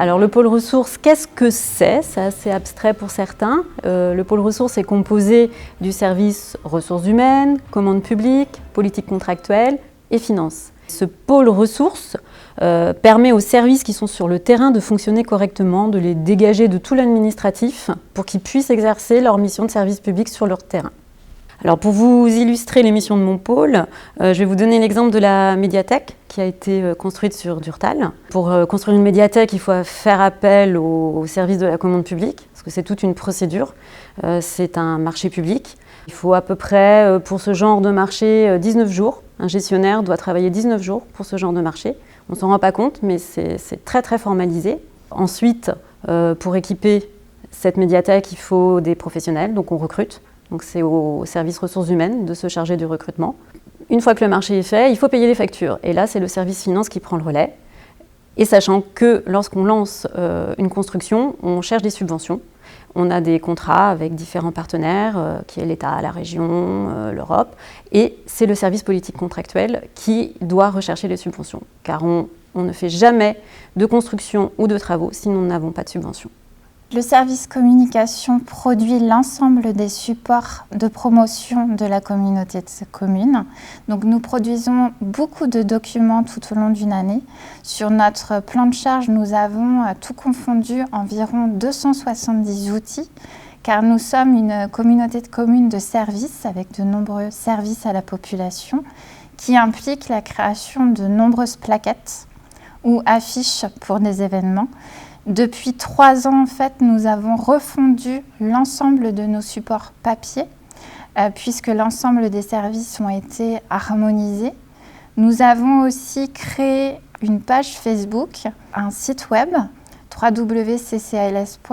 Alors le pôle ressources, qu'est-ce que c'est? C'est assez abstrait pour certains. Le pôle ressources est composé du service ressources humaines, commandes publiques, politique contractuelle et finances. Ce pôle ressources permet aux services qui sont sur le terrain de fonctionner correctement, de les dégager de tout l'administratif pour qu'ils puissent exercer leur mission de service public sur leur terrain. Alors pour vous illustrer les missions de mon pôle, je vais vous donner l'exemple de la médiathèque qui a été construite sur Durtal. Pour construire une médiathèque, il faut faire appel au service de la commande publique, parce que c'est toute une procédure. C'est un marché public. Il faut à peu près, pour ce genre de marché, 19 jours. Un gestionnaire doit travailler 19 jours pour ce genre de marché. On ne s'en rend pas compte, mais c'est très très formalisé. Ensuite, pour équiper cette médiathèque, il faut des professionnels, donc on recrute. Donc c'est au service ressources humaines de se charger du recrutement. Une fois que le marché est fait, il faut payer les factures. Et là, c'est le service finance qui prend le relais. Et sachant que lorsqu'on lance une construction, on cherche des subventions. On a des contrats avec différents partenaires, qui est l'État, la région, l'Europe. Et c'est le service politique contractuel qui doit rechercher les subventions. Car on ne fait jamais de construction ou de travaux si nous n'avons pas de subvention. Le service communication produit l'ensemble des supports de promotion de la communauté de communes. Donc nous produisons beaucoup de documents tout au long d'une année. Sur notre plan de charge, nous avons tout confondu environ 270 outils, car nous sommes une communauté de communes de services avec de nombreux services à la population, qui implique la création de nombreuses plaquettes ou affiches pour des événements. Depuis 3 ans, en fait, nous avons refondu l'ensemble de nos supports papier, puisque l'ensemble des services ont été harmonisés. Nous avons aussi créé une page Facebook, un site web, www.ccals.fr,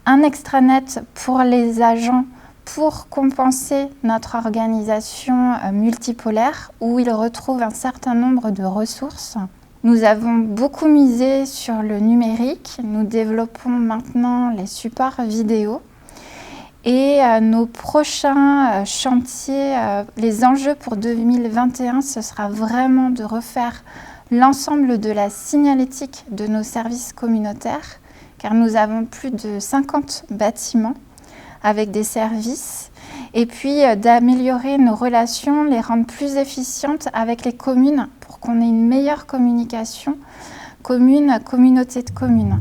un extranet pour les agents pour compenser notre organisation multipolaire, où ils retrouvent un certain nombre de ressources. Nous avons beaucoup misé sur le numérique. Nous développons maintenant les supports vidéo. Et nos prochains chantiers, les enjeux pour 2021, ce sera vraiment de refaire l'ensemble de la signalétique de nos services communautaires, car nous avons plus de 50 bâtiments avec des services, et puis d'améliorer nos relations, les rendre plus efficientes avec les communes pour qu'on ait une meilleure communication communauté de communes.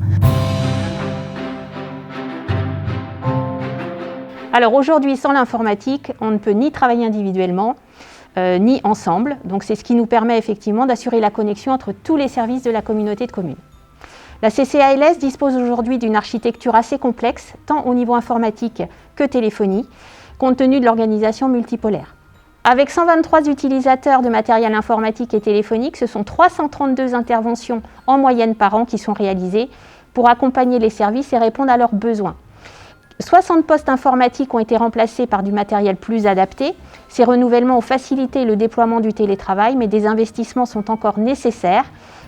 Alors aujourd'hui, sans l'informatique, on ne peut ni travailler individuellement, ni ensemble. Donc c'est ce qui nous permet effectivement d'assurer la connexion entre tous les services de la communauté de communes. La CCALS dispose aujourd'hui d'une architecture assez complexe, tant au niveau informatique que téléphonie, compte tenu de l'organisation multipolaire. Avec 123 utilisateurs de matériel informatique et téléphonique, ce sont 332 interventions en moyenne par an qui sont réalisées pour accompagner les services et répondre à leurs besoins. 60 postes informatiques ont été remplacés par du matériel plus adapté. Ces renouvellements ont facilité le déploiement du télétravail, mais des investissements sont encore nécessaires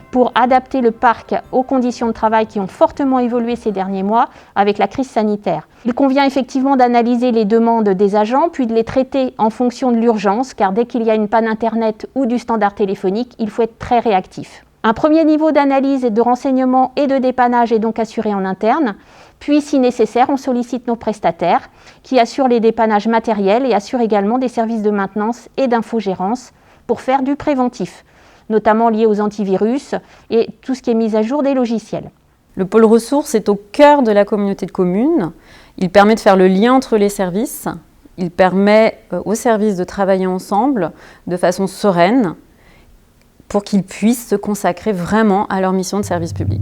pour adapter le parc aux conditions de travail qui ont fortement évolué ces derniers mois avec la crise sanitaire. Il convient effectivement d'analyser les demandes des agents, puis de les traiter en fonction de l'urgence, car dès qu'il y a une panne Internet ou du standard téléphonique, il faut être très réactif. Un premier niveau d'analyse et de renseignement et de dépannage est donc assuré en interne, puis si nécessaire, on sollicite nos prestataires qui assurent les dépannages matériels et assurent également des services de maintenance et d'infogérance pour faire du préventif, notamment lié aux antivirus et tout ce qui est mise à jour des logiciels. Le pôle ressources est au cœur de la communauté de communes. Il permet de faire le lien entre les services. Il permet aux services de travailler ensemble de façon sereine pour qu'ils puissent se consacrer vraiment à leur mission de service public.